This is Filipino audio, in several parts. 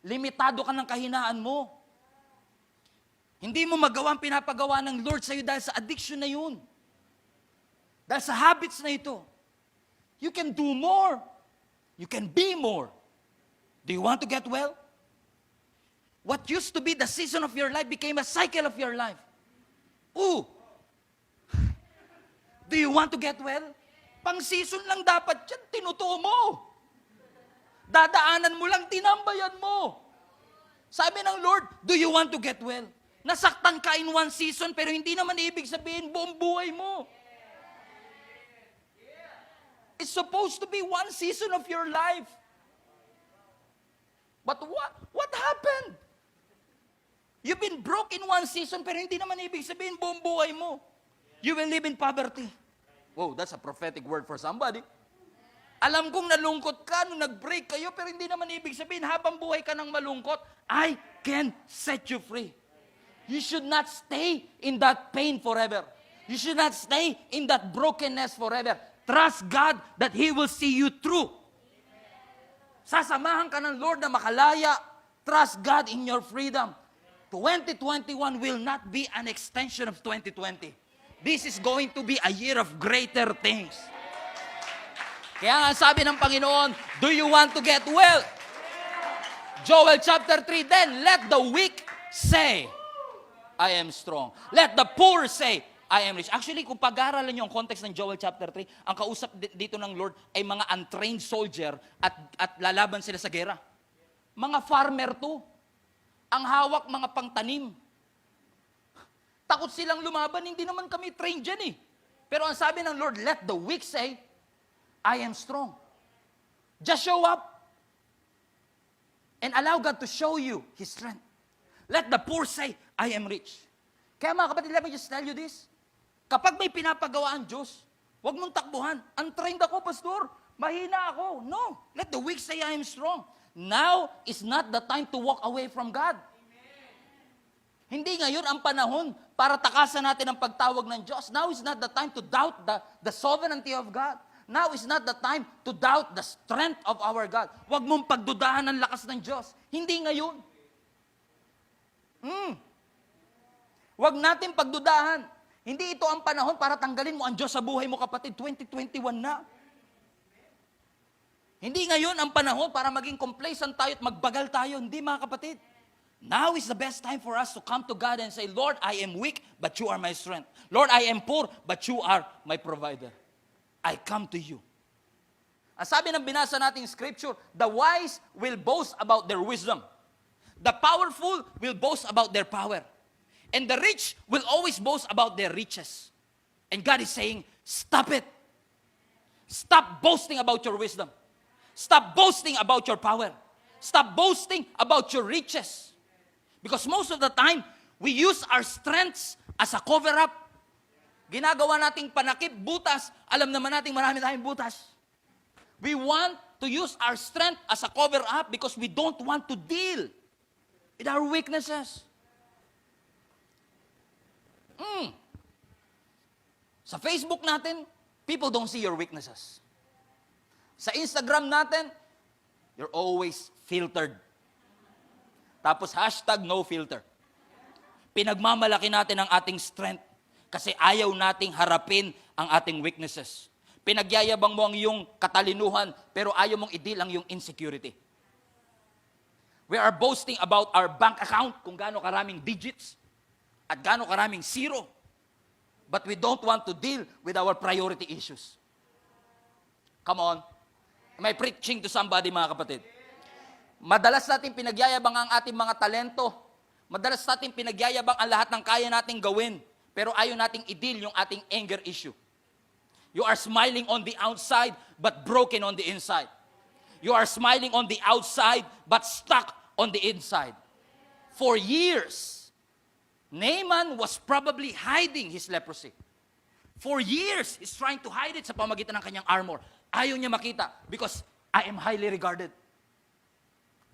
Limitado ka ng kahinaan mo. Hindi mo magawa ang pinapagawa ng Lord sa'yo dahil sa addiction na yun. Dahil sa habits na ito. You can do more. You can be more. Do you want to get well? What used to be the season of your life became a cycle of your life. Ooh! Do you want to get well? Pang-season lang dapat yan, tinutuo mo. Dadaanan mo lang, tinambayan mo. Sabi ng Lord, do you want to get well? Nasaktan ka in one season, pero hindi naman ibig sabihin buong buhay mo. It's supposed to be one season of your life. But what happened? You've been broke in one season, pero hindi naman ibig sabihin buong buhay mo. You will live in poverty. Whoa, that's a prophetic word for somebody. Alam kong nalungkot ka nung nag-break kayo, pero hindi naman ibig sabihin habang buhay ka ng malungkot, I can set you free. You should not stay in that pain forever. You should not stay in that brokenness forever. Trust God that He will see you through. Sasamahan ka ng Lord na makalaya. Trust God in your freedom. 2021 will not be an extension of 2020. This is going to be a year of greater things. Kaya nga sabi ng Panginoon, do you want to get well? Joel chapter 3, then let the weak say, I am strong. Let the poor say, I am rich. Actually, kung pag-aaralan niyo ang context ng Joel chapter 3, ang kausap dito ng Lord ay mga untrained soldier at lalaban sila sa gera. Mga farmer to. Ang hawak mga pangtanim. Takot silang lumaban, hindi naman kami trained dyan eh. Pero ang sabi ng Lord, let the weak say, I am strong. Just show up and allow God to show you His strength. Let the poor say, I am rich. Kaya mga kapatid, let me just tell you this. Kapag may pinapagawa ang Diyos, huwag mong takbuhan. Untrained ako, pastor. Mahina ako. No. Let the weak say, I am strong. Now is not the time to walk away from God. Hindi ngayon ang panahon para takasan natin ang pagtawag ng Diyos. Now is not the time to doubt the sovereignty of God. Now is not the time to doubt the strength of our God. Huwag mong pagdudahan ang lakas ng Diyos. Hindi ngayon. Huwag natin pagdudahan. Hindi ito ang panahon para tanggalin mo ang Diyos sa buhay mo, kapatid. 2021 na. Hindi ngayon ang panahon para maging complacent tayo at magbagal tayo. Hindi, mga kapatid. Now is the best time for us to come to God and say, Lord, I am weak, but you are my strength. Lord, I am poor, but you are my provider. I come to you. Ang sabi ng binasa nating scripture, the wise will boast about their wisdom. The powerful will boast about their power. And the rich will always boast about their riches. And God is saying, stop it. Stop boasting about your wisdom. Stop boasting about your power. Stop boasting about your riches. Because most of the time, we use our strengths as a cover-up. Ginagawa nating panakip, butas. Alam naman nating marami tayong butas. We want to use our strength as a cover-up because we don't want to deal with our weaknesses. Sa Facebook natin, people don't see your weaknesses. Sa Instagram natin, you're always filtered. Tapos hashtag no filter. Pinagmamalaki natin ang ating strength kasi ayaw nating harapin ang ating weaknesses. Pinagyayabang mo ang iyong katalinuhan pero ayaw mong i-deal ang iyong insecurity. We are boasting about our bank account, kung gaano karaming digits at gaano karaming zero. But we don't want to deal with our priority issues. Come on. Am I preaching to somebody, mga kapatid? Madalas natin pinagyayabang ang ating mga talento. Madalas natin pinagyayabang ang lahat ng kaya nating gawin. Pero ayaw nating i-deal yung ating anger issue. You are smiling on the outside, but broken on the inside. You are smiling on the outside, but stuck on the inside. For years, Naaman was probably hiding his leprosy. For years, he's trying to hide it sa pamagitan ng kanyang armor. Ayaw niya makita because I am highly regarded.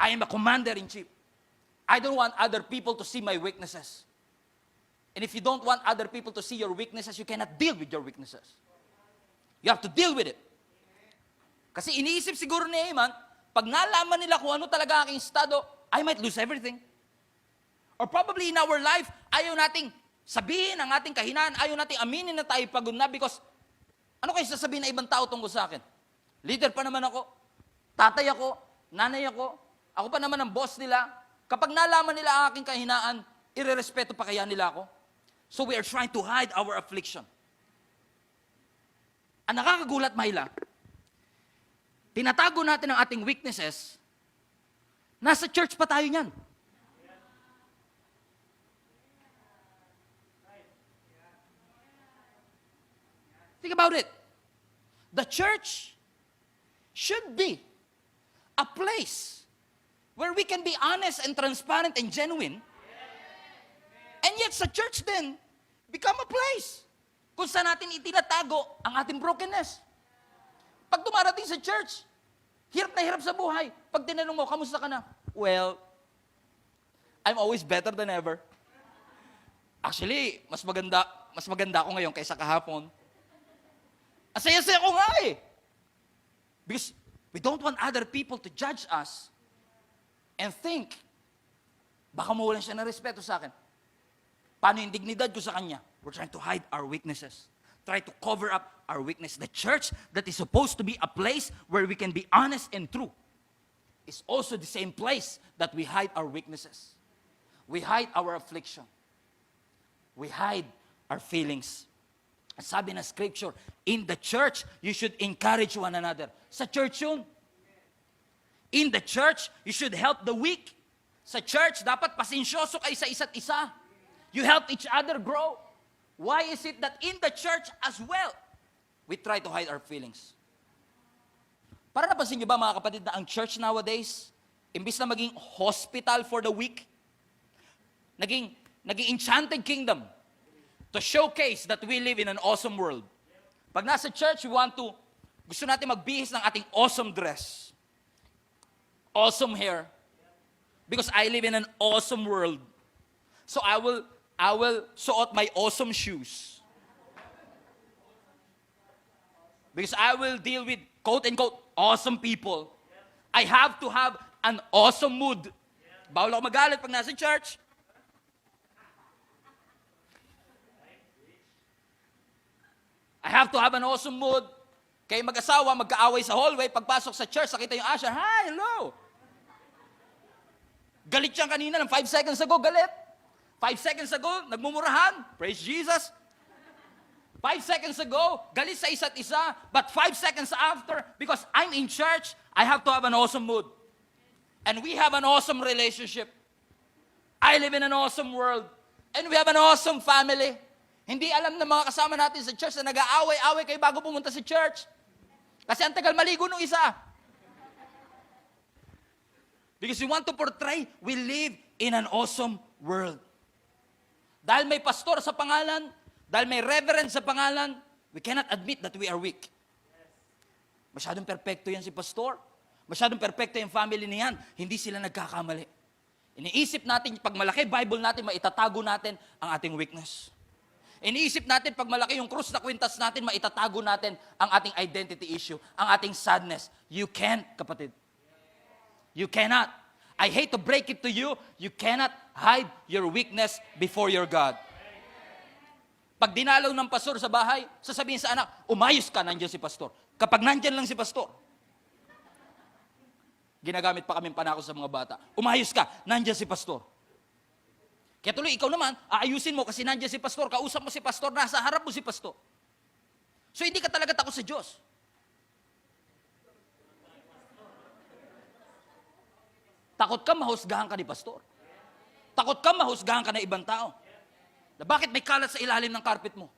I am a commander-in-chief. I don't want other people to see my weaknesses. And if you don't want other people to see your weaknesses, you cannot deal with your weaknesses. You have to deal with it. Kasi iniisip siguro ni Naaman, pag nalaman nila kung ano talaga aking estado, I might lose everything. Or probably in our life, ayaw nating sabihin ang ating kahinaan, ayaw nating aminin na tayo pagod na because ano kayo sasabihin ng ibang tao tungkol sa akin? Leader pa naman ako, tatay ako, nanay ako pa naman ang boss nila. Kapag nalaman nila ang aking kahinaan, irerespeto pa kaya nila ako? So we are trying to hide our affliction. Ang nakakagulat, Myla, tinatago natin ang ating weaknesses, nasa church pa tayo niyan. Think about it. The church should be a place where we can be honest and transparent and genuine. And yet sa church din, become a place kung saan natin itinatago ang ating brokenness. Pag dumarating sa church, hirap na hirap sa buhay. Pag tinanong mo, kamusta ka na? Well, I'm always better than ever. Actually, mas maganda ako ngayon kaysa kahapon. Ang saya-saya ko nga eh. Because we don't want other people to judge us and think, baka mawalan siya ng respeto sa akin. Paano yung dignidad ko sa kanya? We're trying to hide our weaknesses. Try to cover up our weakness. The church that is supposed to be a place where we can be honest and true is also the same place that we hide our weaknesses. We hide our affliction. We hide our feelings. Sabi na scripture, in the church, you should encourage one another. Sa church yun. In the church, you should help the weak. Sa church, dapat pasensyoso kayo sa isa't isa. You help each other grow. Why is it that in the church as well, we try to hide our feelings? Para napansin niyo ba mga kapatid na ang church nowadays, imbis na maging hospital for the weak, naging enchanted kingdom to showcase that we live in an awesome world. Pag nasa church, gusto natin magbihis ng ating awesome dress, awesome hair, because I live in an awesome world. So I will suot my awesome shoes. Because I will deal with quote-unquote awesome people. I have to have an awesome mood. Bawal ako magalit pag nasa church. I have to have an awesome mood. Kayo mag-asawa, magkaaway sa hallway, pagpasok sa church, nakita yung usher, hi, hello. Galit siya kanina, ng 5 seconds ago, galit. 5 seconds ago, nagmumurahan, praise Jesus. 5 seconds ago, galit sa isa't isa, but 5 seconds after, because I'm in church, I have to have an awesome mood. And we have an awesome relationship. I live in an awesome world. And we have an awesome family. Hindi alam ng mga kasama natin sa church na nag-aaway-away kayo bago pumunta sa church. Kasi ang tagal maligo nung isa. Because we want to portray, we live in an awesome world. Dahil may pastor sa pangalan, dahil may reverend sa pangalan, we cannot admit that we are weak. Masyadong perpekto yan si pastor. Masyadong perpekto yung family niyan. Hindi sila nagkakamali. Iniisip natin, pag malaki Bible natin, maitatago natin ang ating weakness. Iniisip natin, pag malaki yung krus na kwintas natin, maitatago natin ang ating identity issue, ang ating sadness. You can't, kapatid. You cannot. I hate to break it to you, you cannot hide your weakness before your God. Pag dinalaw ng pastor sa bahay, sasabihin sa anak, umayos ka, nandiyan si pastor. Kapag nandiyan lang si pastor, ginagamit pa kaming panako sa mga bata, umayos ka, nandiyan si pastor. Kaya tuloy, ikaw naman, aayusin mo kasi nandiyan si pastor, kausap mo si pastor, nasa harap mo si pastor. So hindi ka talaga takot sa Diyos. Takot ka mahusgahan ka ni pastor. Takot ka mahusgahan ka na ibang tao. Na bakit may kalat sa ilalim ng carpet mo?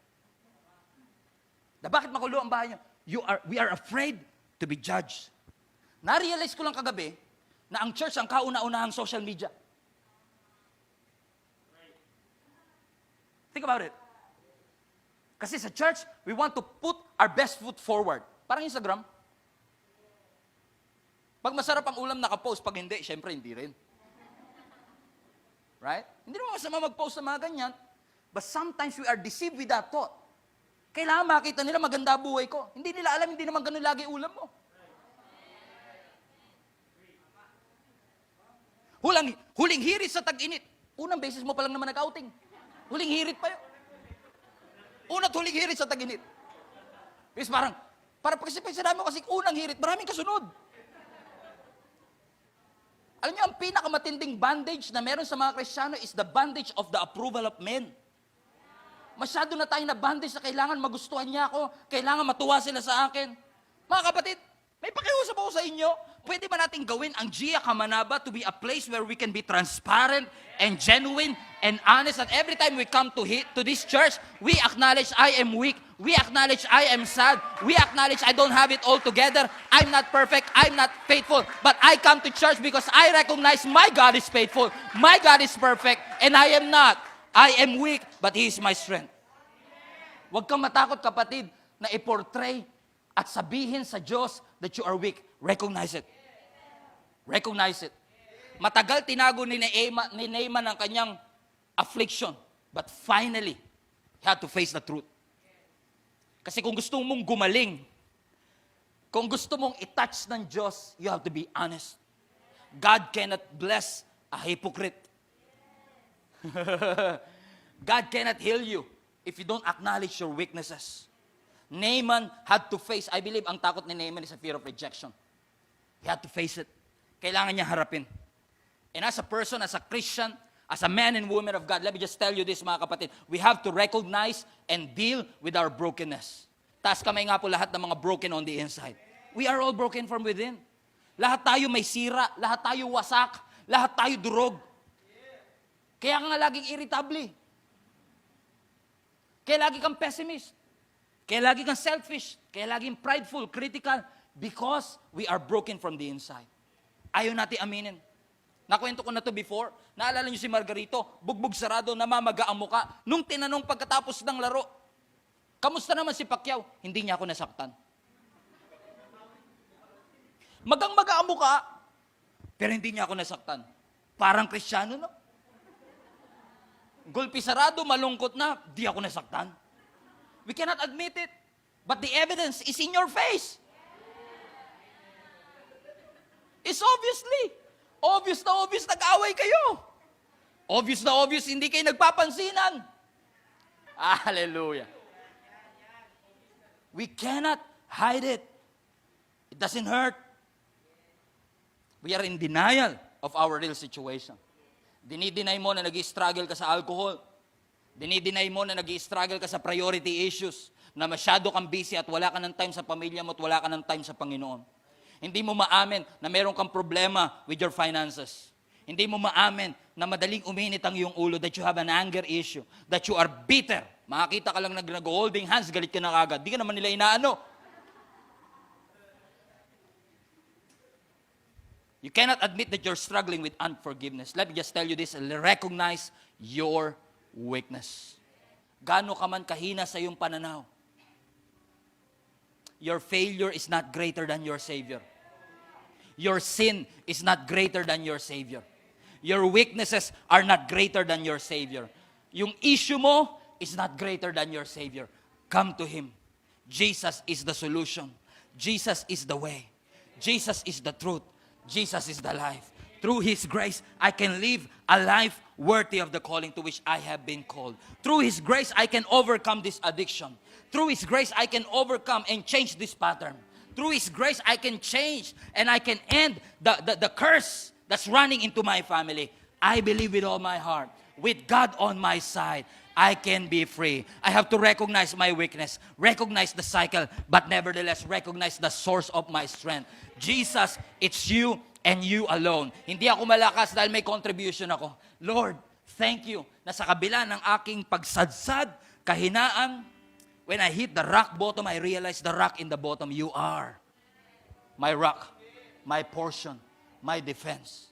Na bakit makulo ang bahay niyo? We are afraid to be judged. Na-realize ko lang kagabi na ang church ang kauna-unahang social media. Think about it. Kasi sa church, we want to put our best foot forward. Parang Instagram. Pag masarap ang ulam, nakapost. Pag hindi, syempre hindi rin. Right? Hindi naman masama mag-post sa mga ganyan. But sometimes we are deceived with that thought. Kailangan makita nila maganda buhay ko. Hindi nila alam, hindi naman ganun lagi ulam mo. Huling hirit sa tag-init. Unang beses mo pa lang naman nag-outing. Huling hirit pa yun. Una't huling hirit sa tag-init. Is parang kasi sinabi mo kasi unang hirit, maraming kasunod. Alam niyo, ang pinakamatinding bandage na meron sa mga Kristiyano is the bandage of the approval of men. Masyado na tayo na bandage na kailangan magustuhan niya ako, kailangan matuwa sila sa akin. Mga kapatid, may pakiusap ako sa inyo, pwede ba natin gawin ang Gia Kamanaba to be a place where we can be transparent and genuine and honest, and every time we come to this church, we acknowledge I am weak, we acknowledge I am sad, we acknowledge I don't have it all together, I'm not perfect, I'm not faithful, but I come to church because I recognize my God is faithful, my God is perfect, and I am not. I am weak, but He is my strength. Huwag kang matakot, kapatid, na i-portray at sabihin sa Diyos that you are weak. Recognize it. Recognize it. Matagal tinago ni Naaman ang kanyang affliction, but finally, he had to face the truth. Kasi kung gusto mong gumaling, kung gusto mong i-touch ng Diyos, you have to be honest. God cannot bless a hypocrite. God cannot heal you if you don't acknowledge your weaknesses. Naaman had to face, I believe, ang takot ni Naaman is a fear of rejection. He had to face it. Kailangan niya harapin. And as a person, as a Christian, as a man and woman of God, let me just tell you this, mga kapatid, we have to recognize and deal with our brokenness. Taas kamay nga po lahat ng mga broken on the inside. We are all broken from within. Lahat tayo may sira, lahat tayo wasak, lahat tayo durog. Kaya nga laging irritable. Kaya lagi kang pessimist. Kaya lagi kang selfish. Kaya laging prideful, critical. Because we are broken from the inside. Ayaw natin aminin. Nakwento ko na to before. Naalala niyo si Margarito, bugbog sarado, namamaga ang muka. Nung tinanong pagkatapos ng laro, kamusta naman si Pacquiao? Hindi niya ako nasaktan. Magang-maga ang muka, pero hindi niya ako nasaktan. Parang Kristiyano, no? Gulpi sarado, malungkot na, di ako nasaktan. We cannot admit it. But the evidence is in your face. It's obvious na obvious nag-away kayo. Obvious na obvious hindi kayo nagpapansinan. Hallelujah. We cannot hide it. It doesn't hurt. We are in denial of our real situation. Dinideny mo na nag-i-struggle ka sa alcohol. Dinideny mo na nag-i-struggle ka sa priority issues, na masyado kang busy at wala ka ng time sa pamilya mo at wala ka ng time sa Panginoon. Hindi mo maamin na meron kang problema with your finances. Hindi mo maamin na madaling uminit ang iyong ulo, that you have an anger issue, that you are bitter. Makakita ka lang nag-holding hands, galit ka na kagad. Di ka naman nila inaano. You cannot admit that you're struggling with unforgiveness. Let me just tell you this, recognize your weakness. Gaano ka man kahina sa iyong pananaw, your failure is not greater than your Savior. Your sin is not greater than your Savior. Your weaknesses are not greater than your Savior. Yung issue mo is not greater than your Savior. Come to Him. Jesus is the solution. Jesus is the way. Jesus is the truth. Jesus is the life. Through His grace, I can live a life worthy of the calling to which I have been called. Through His grace, I can overcome this addiction. Through His grace, I can overcome and change this pattern. Through His grace, I can change and I can end the curse that's running into my family. I believe with all my heart, with God on my side, I can be free. I have to recognize my weakness, recognize the cycle, but nevertheless recognize the source of my strength. Jesus, it's you and you alone. Hindi ako malakas dahil may contribution ako. Lord, thank you na sa kabila ng aking pagsadsad, kahinaan, when I hit the rock bottom, I realize the rock in the bottom, you are my rock, my portion, my defense.